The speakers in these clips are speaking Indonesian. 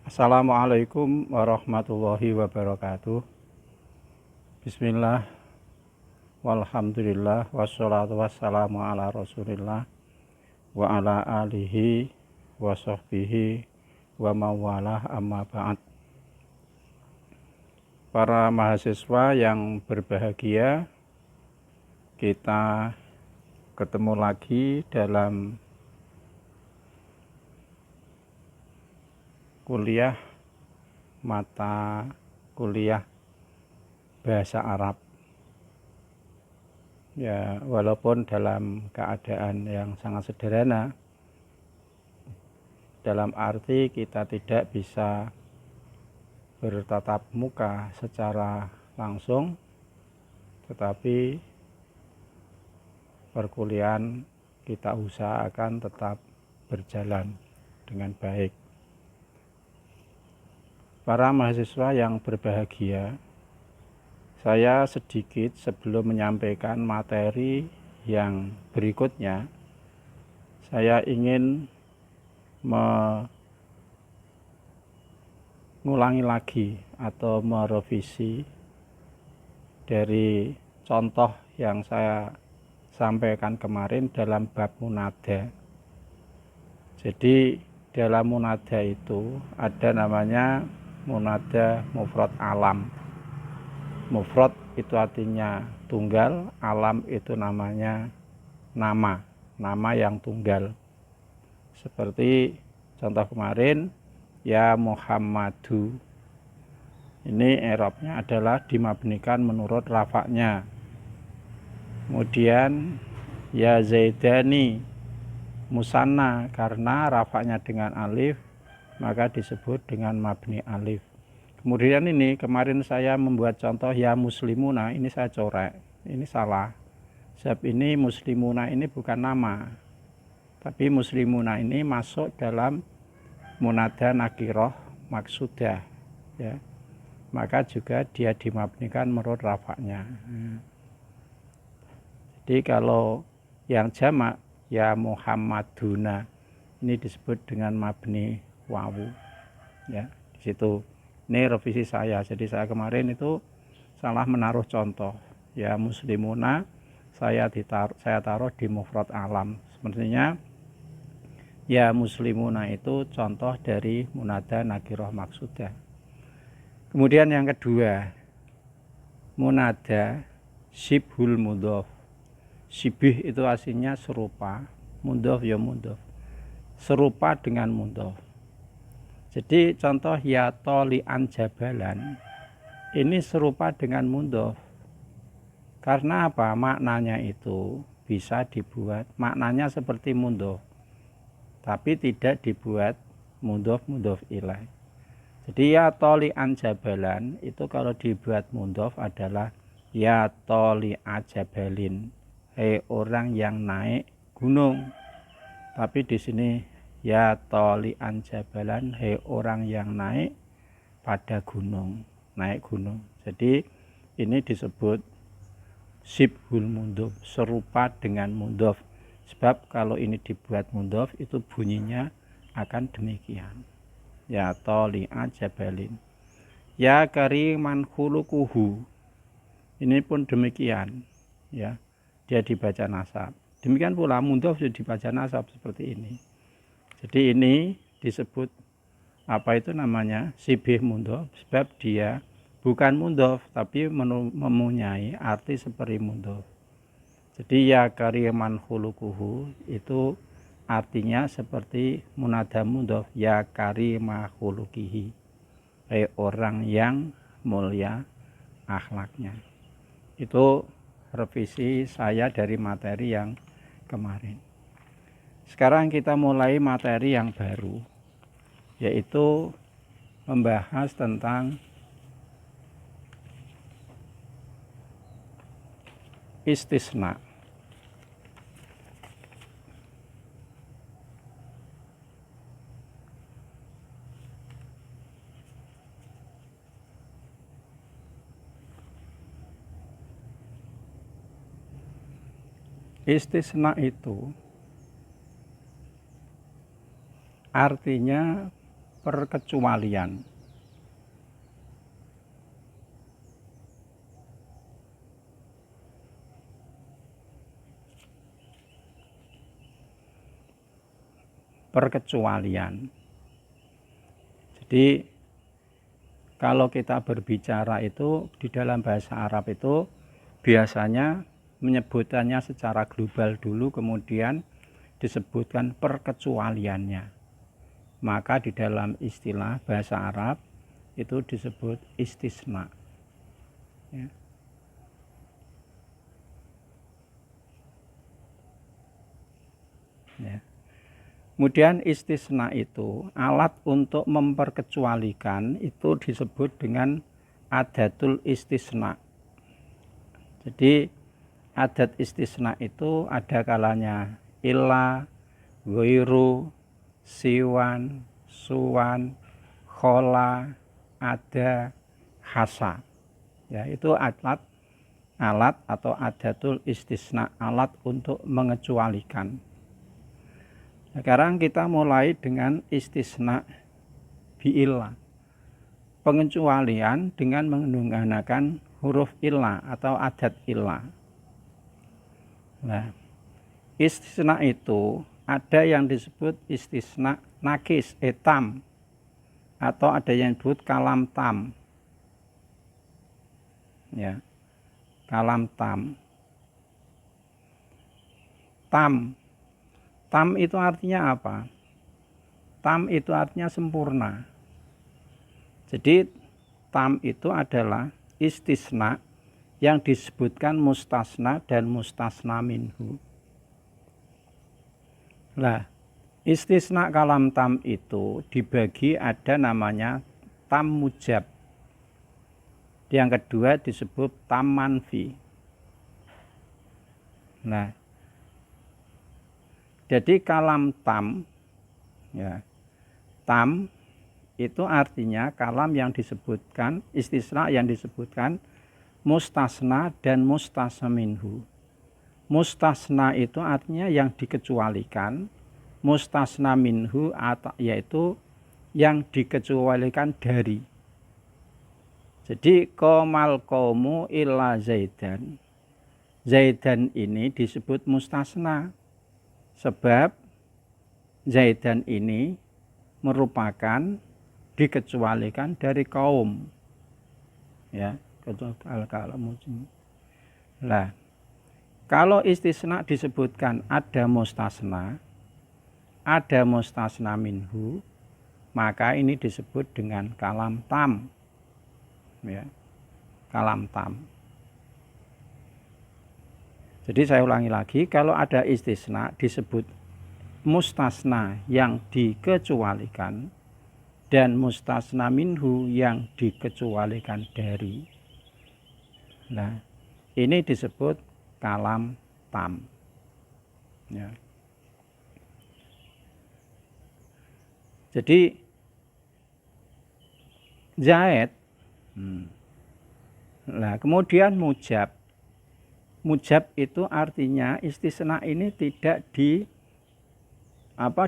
Assalamualaikum warahmatullahi wabarakatuh. Bismillah, walhamdulillah, wassalatu wassalamu ala rasulillah wa ala alihi wa sahbihi wa mawalah, amma ba'd. Para mahasiswa yang berbahagia, kita ketemu lagi dalam kuliah mata kuliah bahasa Arab. Ya, walaupun dalam keadaan yang sangat sederhana, dalam arti kita tidak bisa bertatap muka secara langsung, tetapi perkuliahan kita usahakan tetap berjalan dengan baik. Para mahasiswa yang berbahagia, saya sedikit sebelum menyampaikan materi yang berikutnya, saya ingin mengulangi lagi atau merevisi dari contoh yang saya sampaikan kemarin dalam bab munada. Jadi dalam munada itu ada namanya munada mufrad alam. Mufrad itu artinya tunggal, alam itu namanya nama yang tunggal. Seperti contoh kemarin, ya Muhammadu. Ini i'rabnya adalah dimabnikan menurut rafa'nya. Kemudian ya Zaidani musanna, karena rafa'nya dengan alif maka disebut dengan mabni alif. Kemudian ini kemarin saya membuat contoh ya muslimuna, ini saya corek, ini salah. Sebab ini muslimuna ini bukan nama, tapi muslimuna ini masuk dalam munada nakiroh maksudah, ya. Maka juga dia dimabnikan menurut rafa'nya. Jadi kalau yang jamak ya Muhammaduna, ini disebut dengan mabni wawu, ya. Di situ ini revisi saya. Jadi saya kemarin itu salah menaruh contoh ya muslimuna, saya taruh di mufrad alam. Sebenarnya ya muslimuna itu contoh dari munada nakiroh maksudah. Kemudian yang kedua, munada syibhul mudhof. Syibih itu aslinya serupa, mudhof ya mudhof, serupa dengan mudhof. Jadi contoh ya toli'an jabalan, ini serupa dengan mudhof. Karena apa? Maknanya itu bisa dibuat, maknanya seperti mudhof, tapi tidak dibuat mudhof ilaih. Jadi ya toli'an jabalan itu kalau dibuat mudhof adalah ya toli'a jabalin, hei orang yang naik gunung. Tapi di sini ya toli'an jabalan, hei orang yang naik pada gunung, naik gunung. Jadi ini disebut syibhul mudhof, serupa dengan mudhof. Sebab kalau ini dibuat mudhof itu bunyinya akan demikian. Ya toli'a jabalin, ya kariman khuluquhu, ini pun demikian, ya, dia dibaca nasab. Demikian pula mudhof juga dibaca nasab seperti ini. Jadi ini disebut apa itu namanya syibih mudhof, sebab dia bukan mudhof tapi mempunyai arti seperti mudhof. Jadi ya kariman khuluquhu itu artinya seperti munada mudhof ya karima khuluqihi, orang yang mulia akhlaknya. Itu revisi saya dari materi yang kemarin. Sekarang kita mulai materi yang baru, yaitu membahas tentang istisna. Istisna itu artinya perkecualian. Perkecualian. Jadi kalau kita berbicara itu di dalam bahasa Arab itu biasanya menyebutannya secara global dulu, kemudian disebutkan perkecualiannya. Maka di dalam istilah bahasa Arab itu disebut istisna. Ya. Ya. Kemudian istisna itu alat untuk memperkecualikan itu disebut dengan adatul istisna. Jadi adat istisna itu ada kalanya illa, ghairu, siwan, suwan, khola, ada, hasa. Ya, itu alat atau adatul istisna, alat untuk mengecualikan. Sekarang kita mulai dengan istisna bi'illah. Pengecualian dengan menggunakan huruf illah atau adat illah. Nah, istisna itu ada yang disebut istisna nakis, tam, atau ada yang disebut kalam tam. Ya, kalam tam. Tam itu artinya apa? Tam itu artinya sempurna. Jadi tam itu adalah istisna yang disebutkan mustasna dan mustasna minhu. Nah, istisna kalam tam itu dibagi, ada namanya tam mujab. Yang kedua disebut tam manfi. Nah, jadi kalam tam, ya, tam itu artinya kalam yang disebutkan, istisna yang disebutkan mustasna dan mustasna minhu. Mustasna itu artinya yang dikecualikan, mustasna minhu yaitu yang dikecualikan dari. Jadi qomal qaumu illa zaidan. Zaidan ini disebut mustasna sebab zaidan ini merupakan dikecualikan dari kaum. Ya, nah, kalau istisna disebutkan ada mustasna minhu, maka ini disebut dengan kalam tam. Ya, kalam tam. Jadi saya ulangi lagi, kalau ada istisna disebut mustasna yang dikecualikan dan mustasna minhu yang dikecualikan dari. Nah, ini disebut kalam tam. Ya. Jadi zaid. Nah, kemudian mujab. Mujab itu artinya istisna ini tidak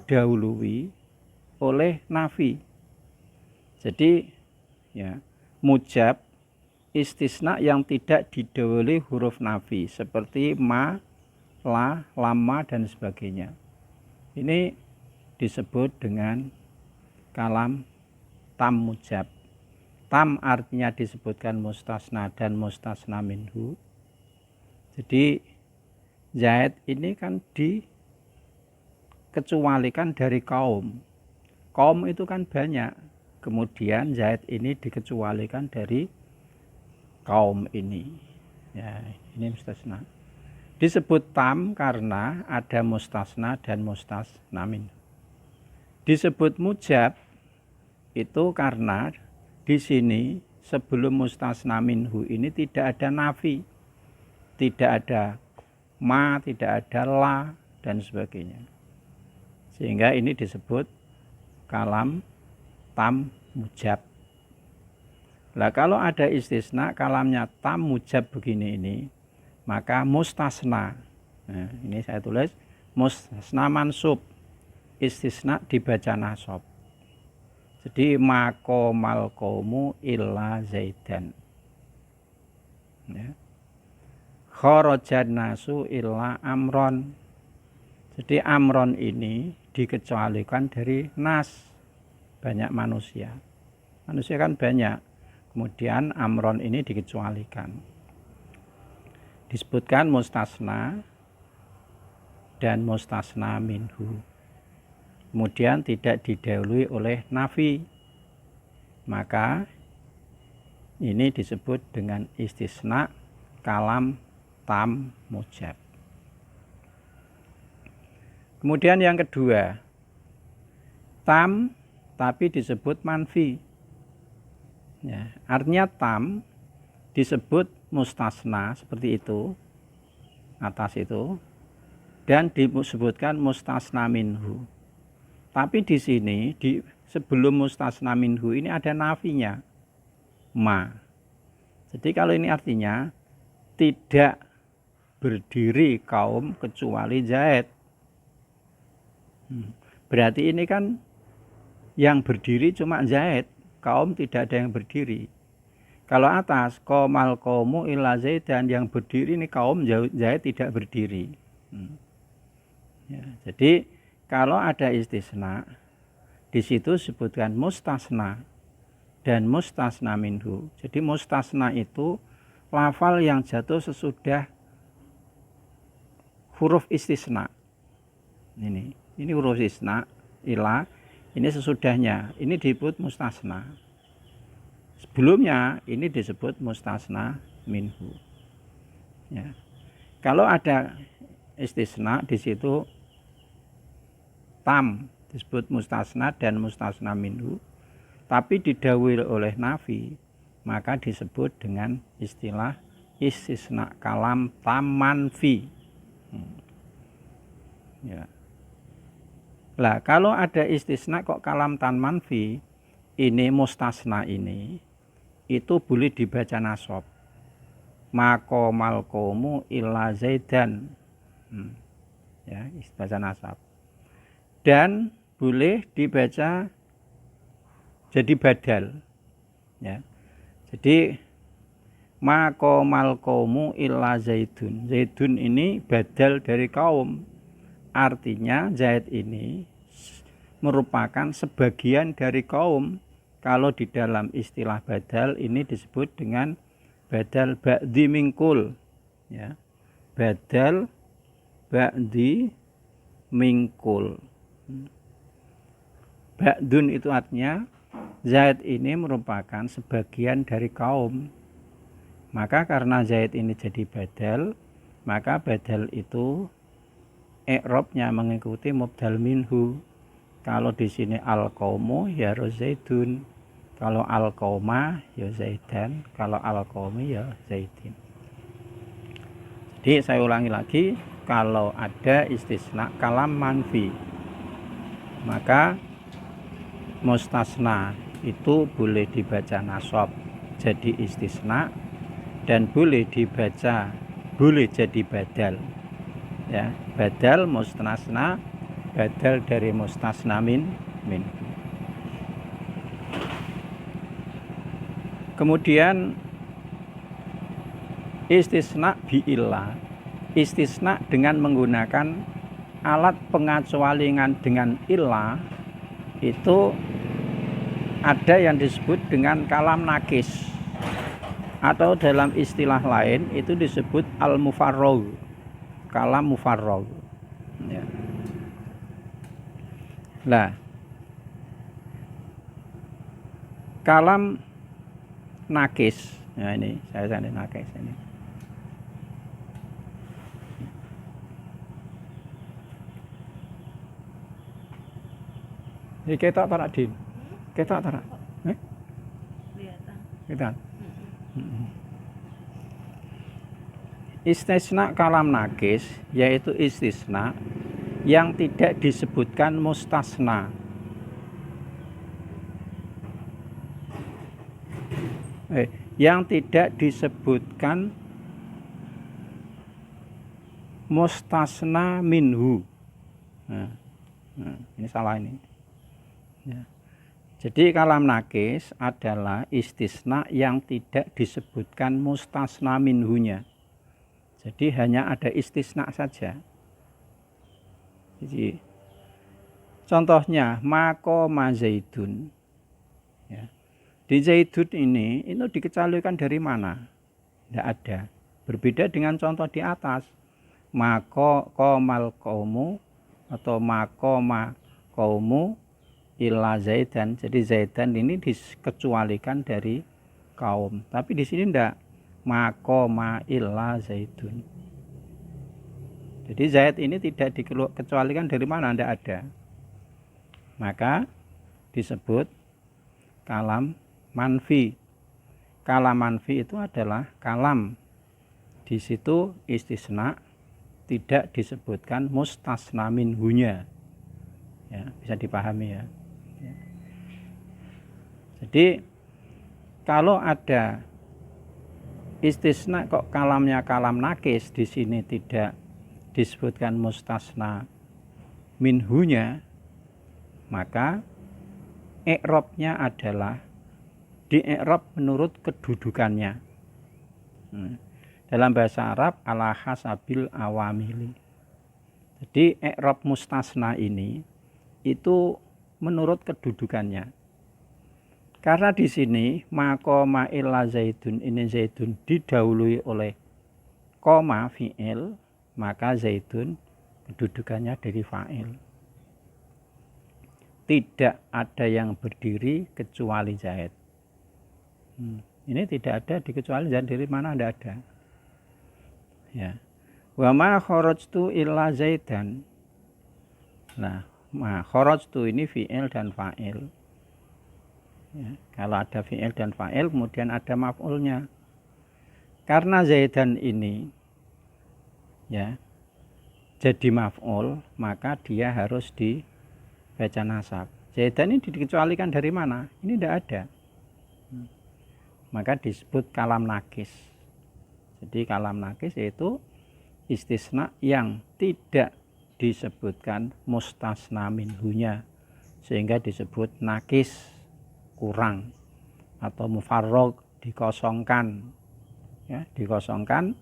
dahului oleh nafi. Jadi ya, mujab istisna yang tidak didahului huruf nafi seperti ma, la, lama dan sebagainya. Ini disebut dengan kalam tam mujab. Tam artinya disebutkan mustasna dan mustasna minhu. Jadi zaid ini kan dikecualikan dari kaum. Kaum itu kan banyak. Kemudian zaid ini dikecualikan dari kaum ini. Ya, ini mustasna. Disebut tam karena ada mustasna dan mustasna minhu. Disebut mujab itu karena di sini sebelum mustasna minhu ini tidak ada nafi, tidak ada ma, tidak ada la dan sebagainya. Sehingga ini disebut kalam tam mujab. Nah, kalau ada istisna kalamnya tam mujab begini ini, maka mustasna. Nah, ini saya tulis mustasna mansub. Istisna dibaca nasab. Jadi maqamal qaumu illa zaidan. Ya. Kharajan nasu illa amron. Jadi amron ini dikecualikan dari nas, banyak manusia. Manusia kan banyak. Kemudian amron ini dikecualikan. Disebutkan mustasna dan mustasna minhu. Kemudian tidak didahului oleh nafi, maka ini disebut dengan istisna kalam tam mujab. Kemudian yang kedua, tam tapi disebut manfi. Ya, artinya tam disebut mustasna seperti itu, atas itu, dan disebutkan mustasna minhu. Tapi di sini sebelum mustasna minhu ini ada nafinya, ma. Jadi kalau ini artinya tidak berdiri kaum kecuali Zaid. Berarti ini kan yang berdiri cuma Zaid, kaum tidak ada yang berdiri. Kalau atas qomal qaumu illa Zaidan, yang berdiri ini kaum Zaid tidak berdiri. Ya, jadi kalau ada istisna, di situ sebutkan mustasna dan mustasna minhu. Jadi mustasna itu lafal yang jatuh sesudah huruf istisna. Ini huruf istisna, ila, ini sesudahnya, ini disebut mustasna. Sebelumnya ini disebut mustasna minhu. Ya. Kalau ada istisna di situ tam disebut mustasna dan mustasna minhu, tapi didahului oleh nafi, maka disebut dengan istilah istisna kalam tam manfi. Ya. Lah kalau ada istisna kok kalam tam manfi, ini mustasna ini itu boleh dibaca nasab. Maqamal qaumu illa Zaidan. Ya, baca nasab. Dan boleh dibaca jadi badal. Ya. Jadi maqamal qaumu illa Zaidun. Zaidun ini badal dari kaum. Artinya Zaid ini merupakan sebagian dari kaum. Kalau di dalam istilah badal ini disebut dengan badal ba'di mingkul. Ya. Badal ba'di mingkul. Ba'dun itu artinya Zaid ini merupakan sebagian dari kaum. Maka karena Zaid ini jadi badal, maka badal itu i'rabnya mengikuti mubdal minhu. Kalau di sini al-qaumu ya Zaidun, kalau al-qauma ya Zaidan, kalau al-qaumi ya Zaidin. Jadi saya ulangi lagi, kalau ada istisna kalam manfi, maka mustasna itu boleh dibaca nasab jadi istisna, dan boleh dibaca, boleh jadi badal. Ya, badal mustasna, badal dari mustasna min. Kemudian istisna bi'illah, istisna dengan menggunakan alat pengecualian dengan illah, itu ada yang disebut dengan kalam nakis, atau dalam istilah lain itu disebut al-mufarragh, kalam mufarragh. Ya. Nah, kalam nakis, ya ini saya cari nakis ini. Ini ketok tarak din, ketok tarak, kelihatan. Istisna kalam nakis yaitu istisna yang tidak disebutkan mustasna. Yang tidak disebutkan mustasna minhu. Ini salah ini. Ya. Jadi kalam nakis adalah istisna yang tidak disebutkan mustasna minhunya. Jadi hanya ada istisna saja. Jadi contohnya maqama Zaidun. Ya. Di Zaidun ini itu dikecualikan dari mana? Tidak ada. Berbeda dengan contoh di atas. Maqamal qaumu atau maqama qaumu illa Zaidan. Jadi Zaidan ini dikecualikan dari kaum. Tapi di sini tidak. Maqama illa Zaidun. Jadi Zaid ini tidak dikecualikan dari mana? Tidak ada. Maka disebut kalam manfi. Kalam manfi itu adalah kalam. Di situ istisna tidak disebutkan mustasna minhunya. Ya, bisa dipahami ya. Jadi kalau ada istisna kok kalamnya kalam nakis, di sini tidak disebutkan mustasna minhunya, maka i'rabnya adalah di i'rab menurut kedudukannya. Dalam bahasa Arab ala hasabil awamili. Jadi i'rab mustasna ini itu menurut kedudukannya. Karena di sini maqama illa Zaidun, ini Zaidun didahului oleh koma fi'il, maka Zaidun kedudukannya dari fa'il. Tidak ada yang berdiri kecuali Zaid. Ini tidak ada dikecuali Zaid, dari mana tidak ada. Ya. Wa ma kharajtu illa Zaidan. Nah, ma kharajtu ini fi'il dan fa'il. Ya, kalau ada fi'il dan fa'il kemudian ada maf'ulnya. Karena Zaidan ini ya jadi maf'ul, maka dia harus dibaca nasab. Zaidan ini dikecualikan dari mana? Ini tidak ada. Maka disebut kalam nakis. Jadi kalam nakis yaitu istisna yang tidak disebutkan mustasna minhunya, sehingga disebut nakis, kurang, atau mufarrag, dikosongkan. Ya, dikosongkan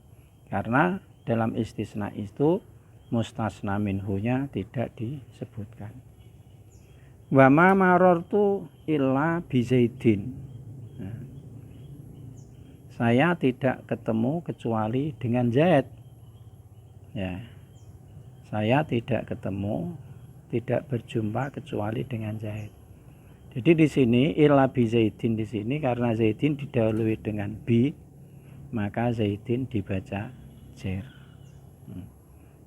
karena dalam istisna itu mustasna minhunya tidak disebutkan. Wa ma marartu illa bi Zaidin. Nah, saya tidak ketemu kecuali dengan Zaid. Ya. Saya tidak ketemu, tidak berjumpa kecuali dengan Zaid. Jadi di sini illa bi Zaidin, di sini karena Zaidin didahului dengan bi, maka Zaidin dibaca jer.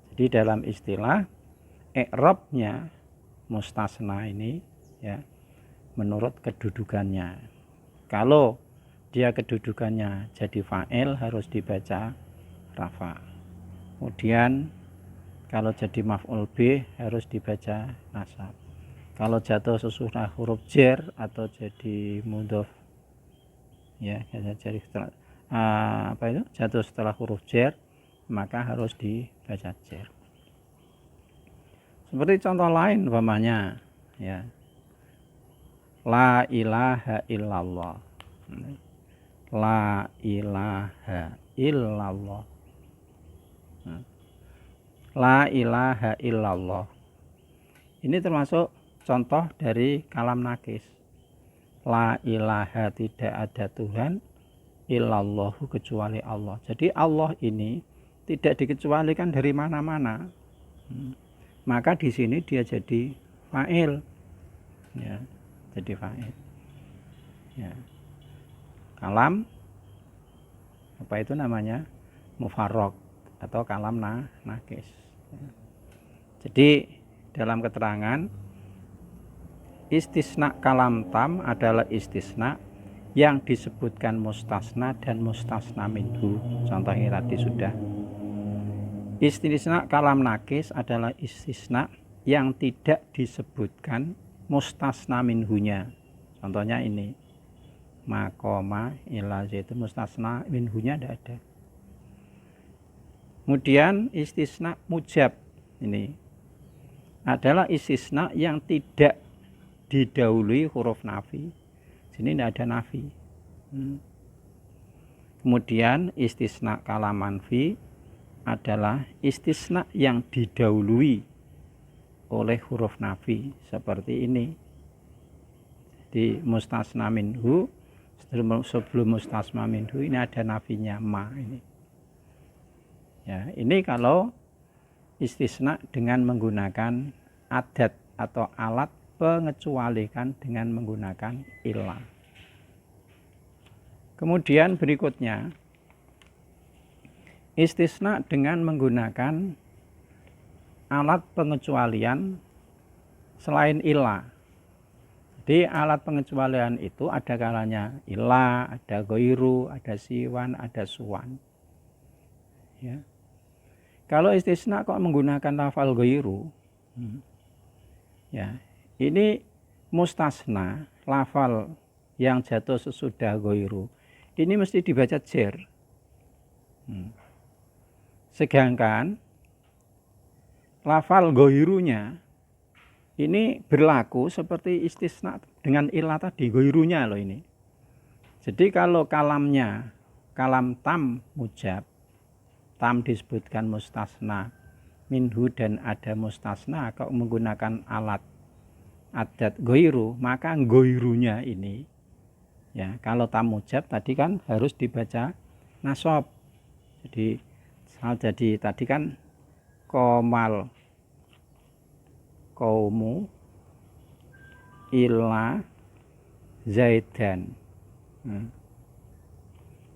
Jadi dalam istilah i'rabnya mustasna ini ya menurut kedudukannya. Kalau dia kedudukannya jadi fa'il harus dibaca rafa. Kemudian kalau jadi maf'ul bih harus dibaca nasab. Kalau jatuh sesudah huruf jer atau jadi mudhof ya jadi setelah jatuh setelah huruf jer, maka harus dibaca jer. Seperti contoh lain umpamanya ya. La ilaha illallah. La ilaha illallah. La ilaha illallah. Ini termasuk contoh dari kalam nakis. La ilaha, tidak ada Tuhan, illallahu, kecuali Allah. Jadi Allah ini tidak dikecualikan dari mana-mana. Maka di sini dia jadi fa'il. Ya, jadi fa'il. Ya. Kalam apa itu namanya? Mufarrag atau kalam nakis. Ya. Jadi dalam keterangan istisna kalam tam adalah istisna yang disebutkan mustasna dan mustasna minhu. Contohnya tadi sudah. Istisna kalam nakis adalah istisna yang tidak disebutkan mustasna minhunya. Contohnya ini. Maqama illa Zaidun, mustasna minhunya tidak ada. Kemudian istisna mujab ini adalah istisna yang tidak didahului huruf nafi. Sini tidak ada nafi. Kemudian istisna kalam manfi adalah istisna yang didahului oleh huruf nafi seperti ini. Di mustasna minhu, sebelum mustasna minhu ini ada nafinya ma ini. Ya, ini kalau istisna dengan menggunakan adat atau alat pengecualikan dengan menggunakan illah. Kemudian berikutnya istisna dengan menggunakan alat pengecualian selain illah. Jadi alat pengecualian itu ada kalanya illah, ada goiru, ada siwan, ada suwan. Ya. Kalau istisna kok menggunakan lafal goiru, ya ini mustasna lafal yang jatuh sesudah goiru ini mesti dibaca jer. Sedangkan lafal goirunya ini berlaku seperti istisna dengan ilah tadi, goirunya loh ini. Jadi kalau kalamnya kalam tam mujab, tam disebutkan mustasna minhu dan ada mustasna, kalau menggunakan alat adat goiru, maka goirunya ini ya, kalau tam mujab tadi kan harus dibaca nasab. Jadi tadi kan komal kaumu illa zaidan.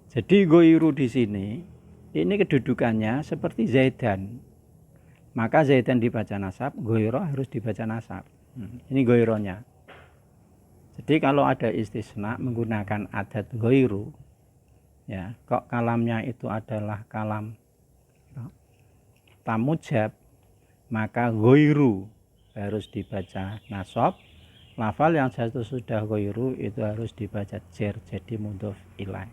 Jadi goiru di sini ini kedudukannya seperti zaidan. Maka zaidan dibaca nasab, goiro harus dibaca nasab. Ini goironya. Jadi kalau ada istisna menggunakan adat goiru, ya, kok kalamnya itu adalah kalam tamujab, maka goiru harus dibaca nasab. Lafal yang jatuh sudah goiru itu harus dibaca jer, jadi mudhof ilaih,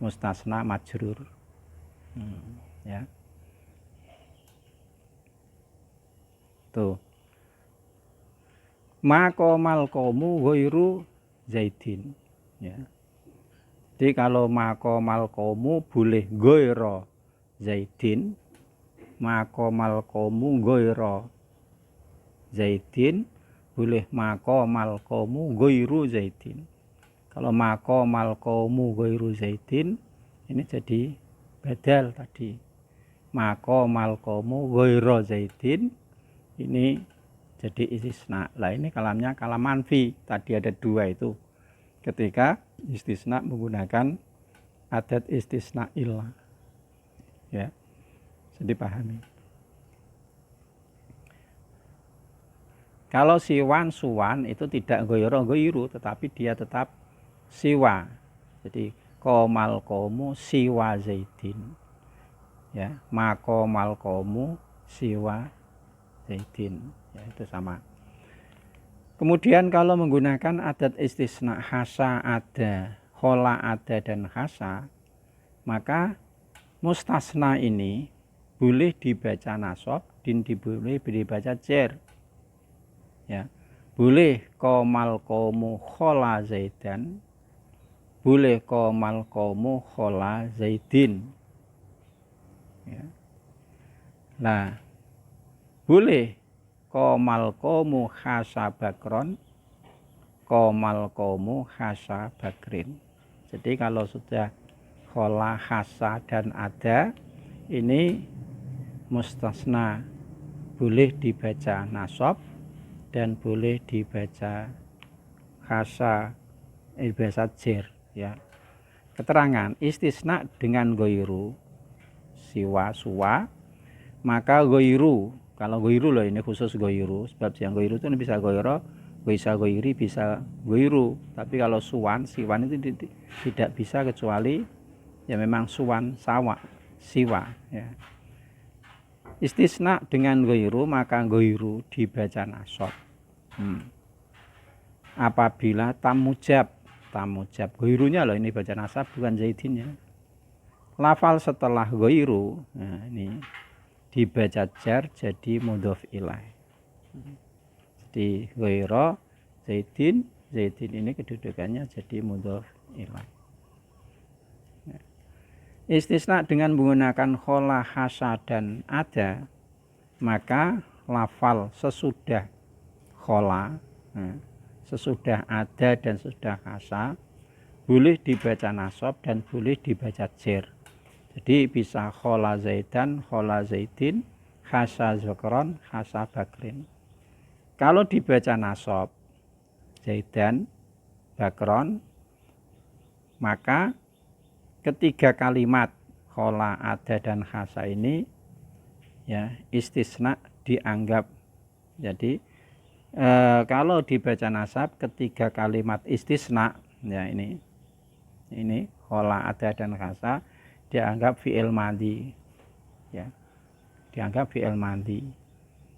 mustasna majrur. Ya. Tuh. Makomal komu goiru zaidin. Ya. Jadi kalau makomal komu boleh goiro zaidin, makomal komu goiro zaidin, boleh makomal komu goiru zaidin. Kalau makomal komu goiru zaidin ini jadi badal tadi. Makomal komu goiro zaidin ini jadi istisna. Lah ini kalamnya kalam manfi. Tadi ada dua itu. Ketika istisna menggunakan adat istisna illah. Ya. Jadi pahami. Kalau siwan suwan itu tidak goiro goiru, tetapi dia tetap siwa. Jadi komal komu siwa zaidin. Ya, makomal komu siwa zaidin. Ya, itu sama. Kemudian kalau menggunakan adat istisna hasa ada, khola ada dan hasa, maka mustasna ini boleh dibaca nasab dan boleh dibaca jer. Ya. Boleh komal komu khola zaidan, boleh komal komu khola zaidin. Ya. Nah, boleh komal komu khasa bakron, komal komu khasa bakrin. Jadi kalau sudah khola khasa dan ada, ini mustasna boleh dibaca nasab dan boleh dibaca khasa, dibaca jer. Ya. Keterangan istisna dengan goiru siwa suwa, maka goiru, kalau goiru loh ini khusus goiru, sebab yang goiru itu bisa goiro, bisa goiri, bisa goiru. Tapi kalau suwan, siwan itu tidak bisa kecuali ya memang suwan sawa, siwa. Ya. Istisna dengan goiru, maka goiru dibaca nasab. Apabila tamujab goirunya loh ini baca nasab bukan zaidinnya. Lafal setelah goiru, nah ini dibaca jar jadi mudhof ilaih. Jadi goiro Zaidin. Zaidin ini kedudukannya jadi mudhof ilaih. Istisna dengan menggunakan khola, hasa, dan ada, maka lafal sesudah khola, sesudah ada dan sesudah hasa boleh dibaca nasab dan boleh dibaca jer. Jadi bisa khola zaidan, khola zaidin, hasa zokron, hasa bakrin. Kalau dibaca nasab zaidan, bakron, maka ketiga kalimat khola, ada, dan hasa ini ya istisna dianggap. Jadi kalau dibaca nasab ketiga kalimat istisna ya ini khola, ada, dan hasa dianggap fi'il madhi ya, dianggap fi'il madhi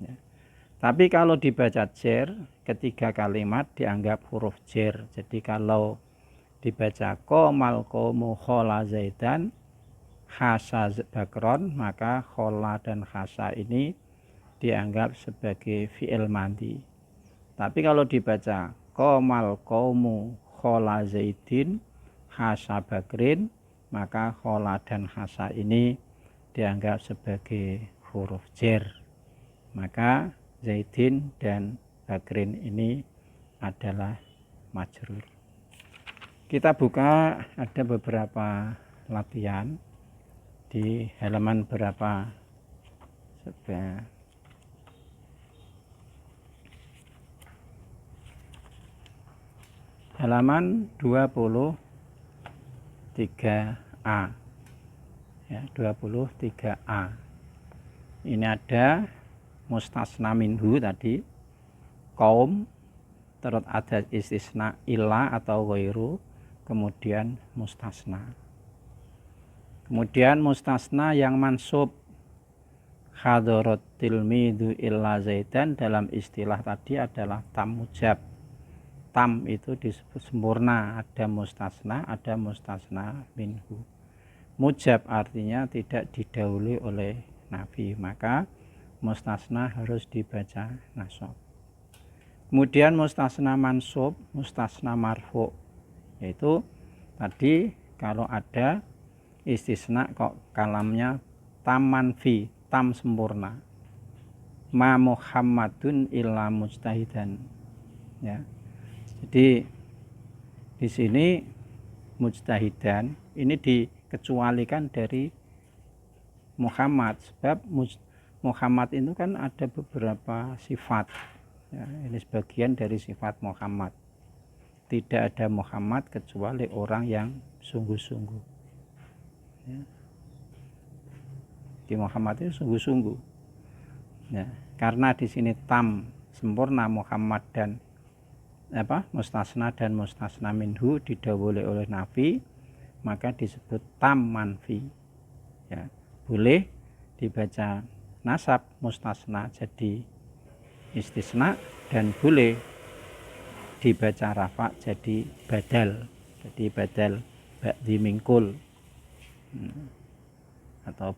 ya. Tapi kalau dibaca jer ketiga kalimat dianggap huruf jer. Jadi kalau dibaca qomal qomu khola zaidan hasa bakron, maka khola dan hasa ini dianggap sebagai fi'il madhi. Tapi kalau dibaca qomal qomu khola zaidin hasa bakrin, maka khola dan hasa ini dianggap sebagai huruf jer. Maka zaidin dan bakrin ini adalah majrur. Kita buka, ada beberapa latihan di halaman berapa? Halaman 23A ya, 23A. Ini ada mustasna minhu tadi, kaum, terus ada istisna illa atau ghairu, kemudian mustasna. Kemudian mustasna yang mansub hadarat tilmidu illa zaidan, dalam istilah tadi adalah tam mujab. Tam itu disebut sempurna, ada mustasna minhu. Mujab artinya tidak didahului oleh nafi, maka mustasna harus dibaca nasab. Kemudian mustasna mansub, mustasna marfu, yaitu tadi kalau ada istisna kok kalamnya tam manfi, tam sempurna, ma Muhammadun illa mujtahidan ya. Jadi di sini mujtahidan ini dikecualikan dari Muhammad, sebab Muhammad itu kan ada beberapa sifat ya, ini sebagian dari sifat Muhammad. Tidak ada Muhammad kecuali orang yang sungguh-sungguh ya. Di Muhammad itu sungguh-sungguh ya. Karena di sini tam sempurna Muhammad dan mustasna dan mustasna minhu didahului oleh nafi, maka disebut tam manfi ya. Boleh dibaca nasab mustasna jadi istisna, dan boleh dibaca rafa jadi badal, ba'di mingkul atau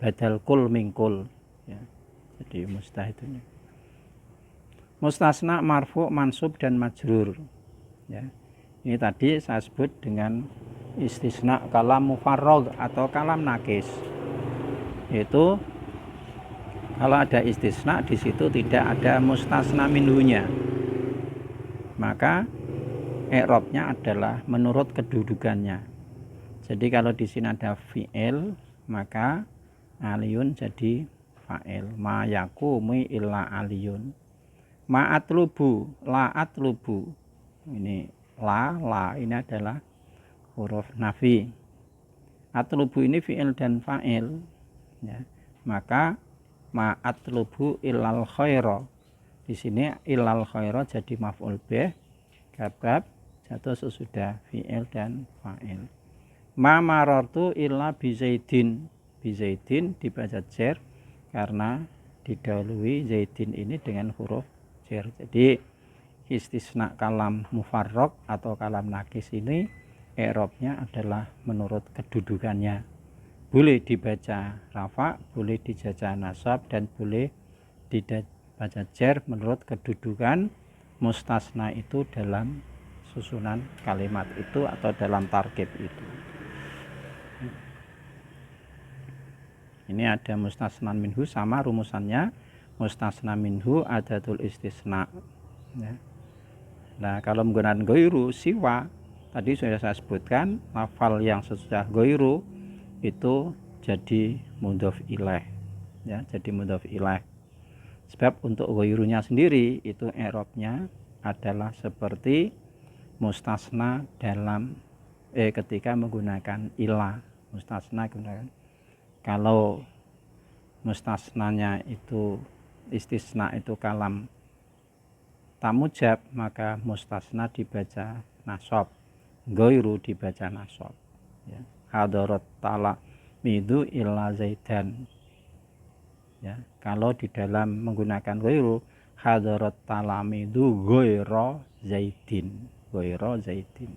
badal kul mingkul ya. Jadi mustahidnya mustasna marfu, mansub, dan majrur ya. Ini tadi saya sebut dengan istisna kalam mufarrag atau kalam nakis, yaitu kalau ada istisna di situ tidak ada mustasna minhunya, maka i'rabnya adalah menurut kedudukannya. Jadi kalau di sini ada fi'il, maka aliyun jadi fa'il, ma yakumi illa aliyun. Ma atlubu, la atlubu, ini la ini adalah huruf nafi. Atlubu ini fi'il dan fa'il ya. Maka ma atlubu illal khaira, di sini illal khaira jadi maf'ul bih, kab jatuh sesudah fi'il dan fa'il. Ma marartu illa bizaidin, bizaidin dibaca jer karena didahului zaidin ini dengan huruf jer. Jadi istisna kalam mufarrag atau kalam nakis ini i'rabnya adalah menurut kedudukannya. Boleh dibaca rafa, boleh dibaca nasab, dan boleh baca jer menurut kedudukan mustasna itu dalam susunan kalimat itu atau dalam tarkib itu. Ini ada mustasnan minhu sama rumusannya. Mustasna minhu adatul istisna. Ya. Nah, kalau menggunakan goiru siwa, tadi sudah saya sebutkan, lafal yang sesudah goiru itu jadi mudhof ilaih. Ya, jadi mudhof ilaih. Sebab untuk goirunya sendiri itu i'rabnya adalah seperti mustasna dalam ketika menggunakan ilah. Mustasna gunakan. Kalau mustasnanya itu istisna itu kalam tamujab, maka mustasna dibaca nasab, goiru dibaca nasab. Ya. Hadarat tala midu illa zaidan. Ya. Kalau di dalam menggunakan goiru, hadarat tala midu goiro zaidin, goiro zaidin.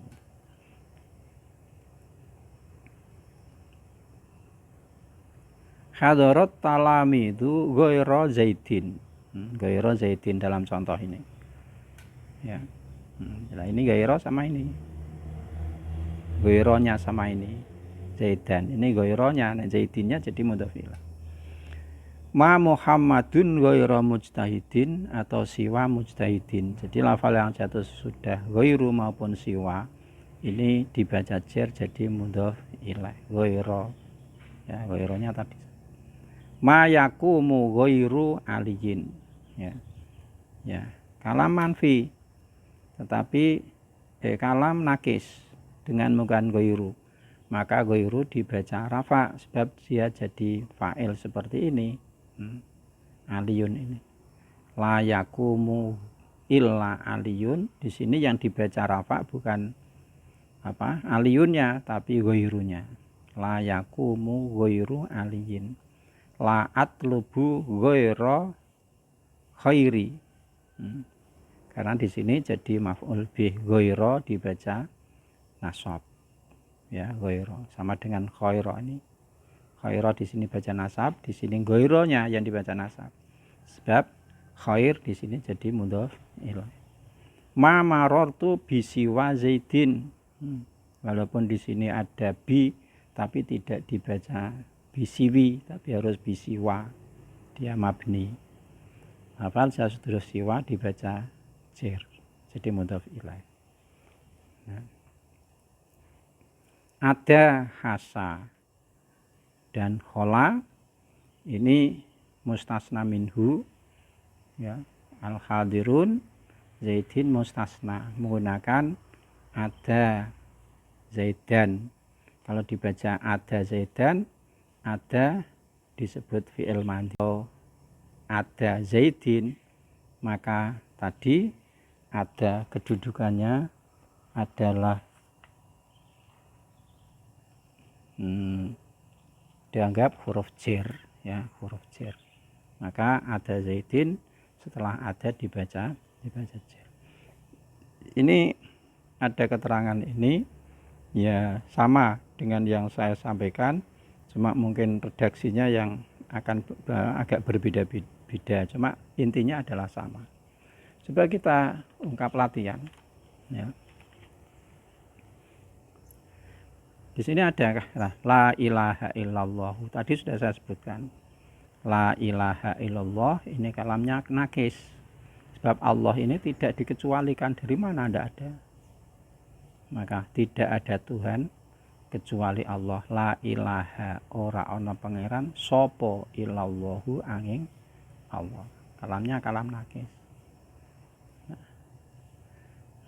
Hadarat talamidu goiro zaidin. Goiro zaidin dalam contoh ini. Ya. Nah, ini goiro sama ini. Goironya sama ini. Zaidan. Ini goironya, nah zaidinnya jadi mudhof ilaih. Ma Muhammadun goiro mujtahidin atau siwa mujtahidin. Jadi lafal yang jatuh sudah goiru maupun siwa ini dibaca jer jadi mudhof ilaih. Goiro. Ya, goironya tadi. Ma yakumu ghairu aliyin. Ya. Ya, kalam manfi. Tetapi kalam nakis dengan menggunakan ghairu. Maka ghairu dibaca rafa sebab dia jadi fa'il seperti ini. Aliyun ini. La yakumu illa aliyun. Di sini yang dibaca rafa bukan aliyunnya tapi ghairunya. La yakumu ghairu aliyin. La atlubu ghaira khairi. Karena di sini jadi maf'ul bih, ghaira dibaca nasab. Ya, ghaira sama dengan khaira ini. Khaira di sini baca nasab, di sini ghairanya yang dibaca nasab. Sebab khair di sini jadi mudhof ilaih. Ma marartu bi siwa zaidin. Walaupun di sini ada bi tapi tidak dibaca bisiwi tapi harus bisiwa, dia mabni. Hafal saya sudah siwa dibaca jer jadi mudhof ilaih. Nah. Ada hasa dan khola ini mustasna minhu, ya. Al hadirun zaidin mustasna menggunakan ada zaidan. Kalau dibaca ada zaidan, ada disebut fi'il madhi. Ada zaidin, maka tadi ada kedudukannya adalah dianggap huruf jer, ya, huruf jer. Maka ada zaidin setelah ada dibaca jer. Ini ada keterangan ini ya sama dengan yang saya sampaikan. Cuma mungkin redaksinya yang akan agak berbeda-beda. Cuma intinya adalah sama. Coba kita ungkap latihan. Ya. Di sini ada la ilaha illallah. Tadi sudah saya sebutkan. La ilaha illallah ini kalamnya nakis. Sebab Allah ini tidak dikecualikan dari mana, tidak ada. Maka tidak ada Tuhan kecuali Allah. La ilaha ora ana pangeran sapa illallahu angin Allah. Kalamnya kalam nakis.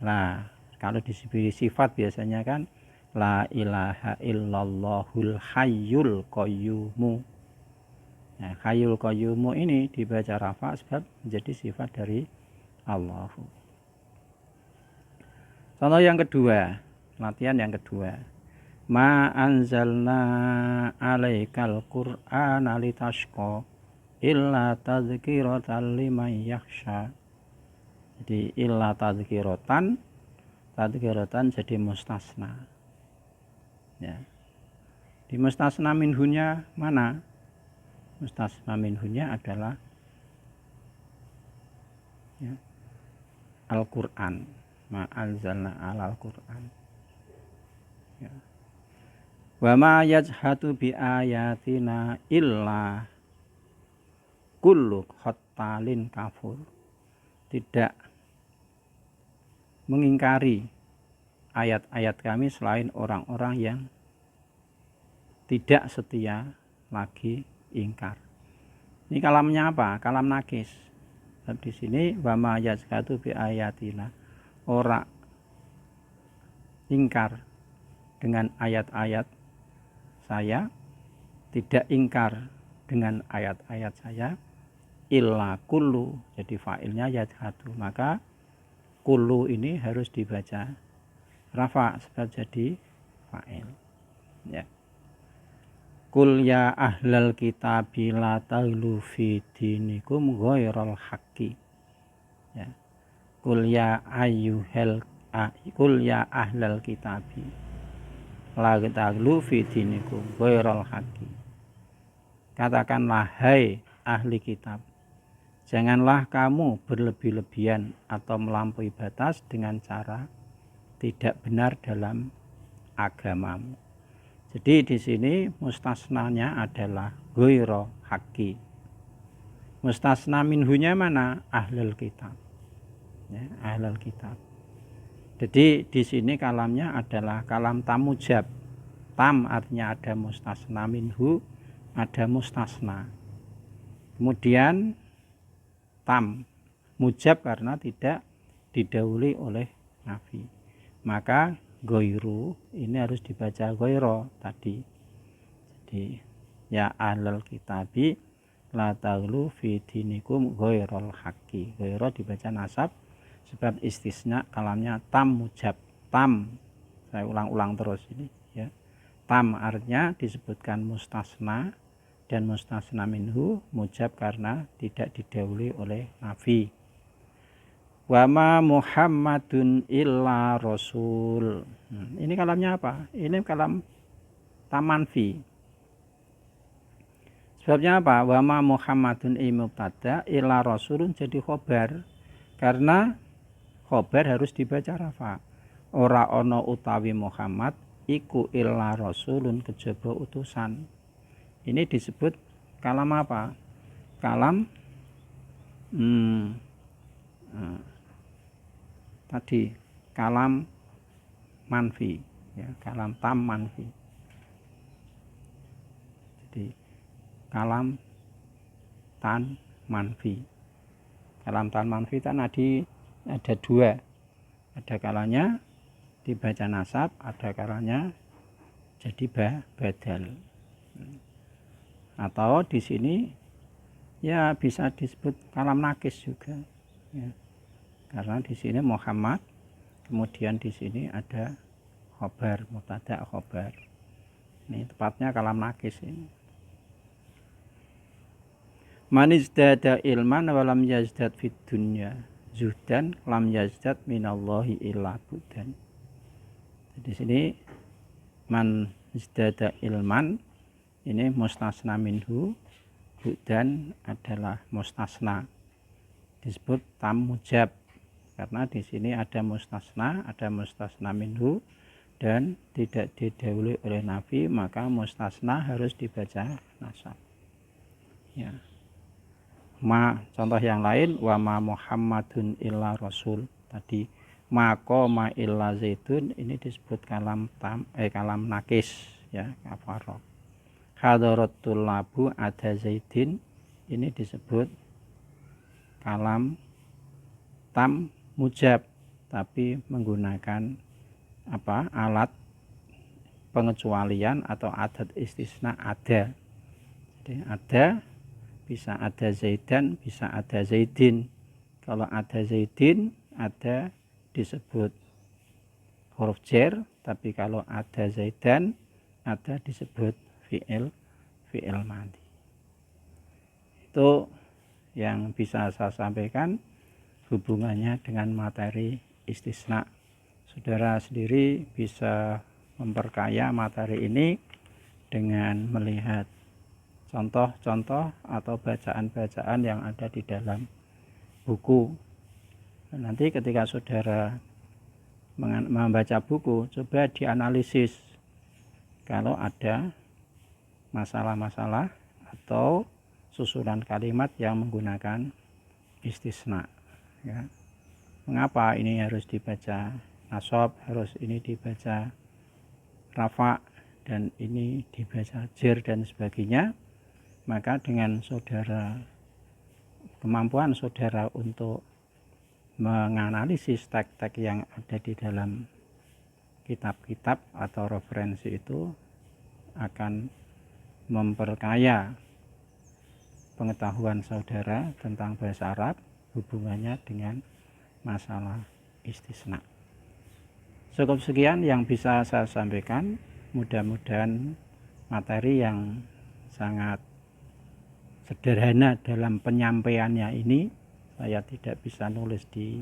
Nah, kalau disebut sifat biasanya kan la ilaha illallahul hayyul qayyumu. Nah, hayyul qayyumu ini dibaca rafa sebab menjadi sifat dari Allah. Contoh yang kedua, latihan yang kedua. Ma anzalna alaikal qur'ana litashqa illa tadhkiratan liman yakhsha. Jadi illa tadhkiratan jadi mustasna. Ya. Di mustasna minhunya mana? Mustasna minhunya adalah Al-Qur'an, ma anzalna alal Qur'an. Ya. Wa ma yajhatu bi ayatina illa kullu khattalin kafur. Tidak mengingkari ayat-ayat kami selain orang-orang yang tidak setia lagi ingkar. Ini kalamnya apa? Kalam nakis. Dan di sini wa ma yajhatu bi ayatina, orang ingkar dengan ayat-ayat saya, tidak ingkar dengan ayat-ayat saya, illa kullu, jadi fa'ilnya yajhatu, maka kullu ini harus dibaca rafa sebab jadi fa'il. Ya. Kul ya ahlal kitabi la taghlu fi dinikum ghairal haqqi. Ya. Kul ya ahlal kitabi la taghlu fi dinikum ghairal haqqi. Katakanlah, hai ahli kitab, janganlah kamu berlebih-lebihan atau melampaui batas dengan cara tidak benar dalam agamamu. Jadi di sini mustasnanya adalah ghairal haqqi. Mustasna minhunya mana? Ahlul kitab. Ya, ahlul kitab. Jadi di sini kalamnya adalah kalam tamujab. Tam artinya ada mustasna minhu, ada mustasna. Kemudian tam mujab karena tidak didahului oleh nafi. Maka ghairu ini harus dibaca ghairo tadi. Jadi ya ahlul kitabi la taghlu fi dinikum ghairal haqqi. Ghairo dibaca nasab sebab istisna kalamnya tam mujab. Tam, saya ulang-ulang terus ini ya. Tam artinya disebutkan mustasna dan mustasna minhu, mujab karena tidak didahului oleh nafi. Wa ma Muhammadun illa rasul. Ini kalamnya apa? Ini kalam tamanfi. Sebabnya apa? Wa ma Muhammadun mubtada illa rasulun jadi khobar. Karena khobar harus dibaca rafa. Ora ono utawi Muhammad iku illa rasulun kejaba utusan. Ini disebut kalam apa? Kalam tadi kalam manfi ya, kalam tam manfi. Jadi kalam tan manfi. Kalam tan manfi kan ada dua. Ada kalanya dibaca nasab, ada kalanya jadi badal. Atau di sini ya bisa disebut kalam nakis juga ya. Karena di sini Muhammad, kemudian di sini ada khobar, mubtada khobar. Ini tepatnya kalam nakis ini. Man izdada ilman wa lam yazdad fid dunya zuhdan lam yazdad minallahi illa budan. Di sini man izdada ilman ini mustasna minhu, budan adalah mustasna. Disebut tam mujab. Karena di sini ada mustasna minhu dan tidak didahului oleh nafi, maka mustasna harus dibaca nasab. Ya. Contoh yang lain, wa ma Muhammadun illa rasul. Tadi maqama illa zaitun ini disebut kalam kalam nakis ya, kafaro. Hadaratul labu ada zaidin ini disebut kalam tam mujab tapi menggunakan alat pengecualian atau adat istisna ada. Jadi ada, bisa ada zaidan, bisa ada zaidin. Kalau ada zaidin ada disebut huruf jar, tapi kalau ada zaidan ada disebut fi'il madhi. Itu yang bisa saya sampaikan hubungannya dengan materi istisna. Saudara sendiri bisa memperkaya materi ini dengan melihat contoh-contoh atau bacaan-bacaan yang ada di dalam buku Nanti ketika saudara membaca buku, coba dianalisis kalau ada masalah-masalah atau susunan kalimat yang menggunakan istisna, ya. Mengapa ini harus dibaca nasab, harus ini dibaca rafa, dan ini dibaca jer dan sebagainya. Maka dengan kemampuan saudara untuk menganalisis teks-teks yang ada di dalam kitab-kitab atau referensi itu akan memperkaya pengetahuan saudara tentang bahasa Arab, hubungannya dengan masalah istisna. Cukup sekian yang bisa saya sampaikan. Mudah-mudahan materi yang sangat sederhana dalam penyampaiannya ini, saya tidak bisa nulis di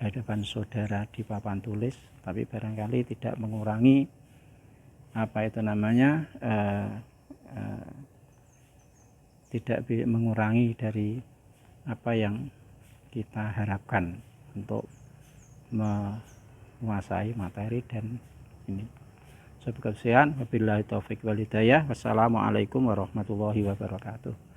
hadapan saudara di papan tulis, tapi barangkali tidak mengurangi tidak mengurangi dari apa yang kita harapkan untuk menguasai materi dan ini. Cukup sekian, wabillahi taufik wal hidayah. Wassalamualaikum warahmatullahi wabarakatuh.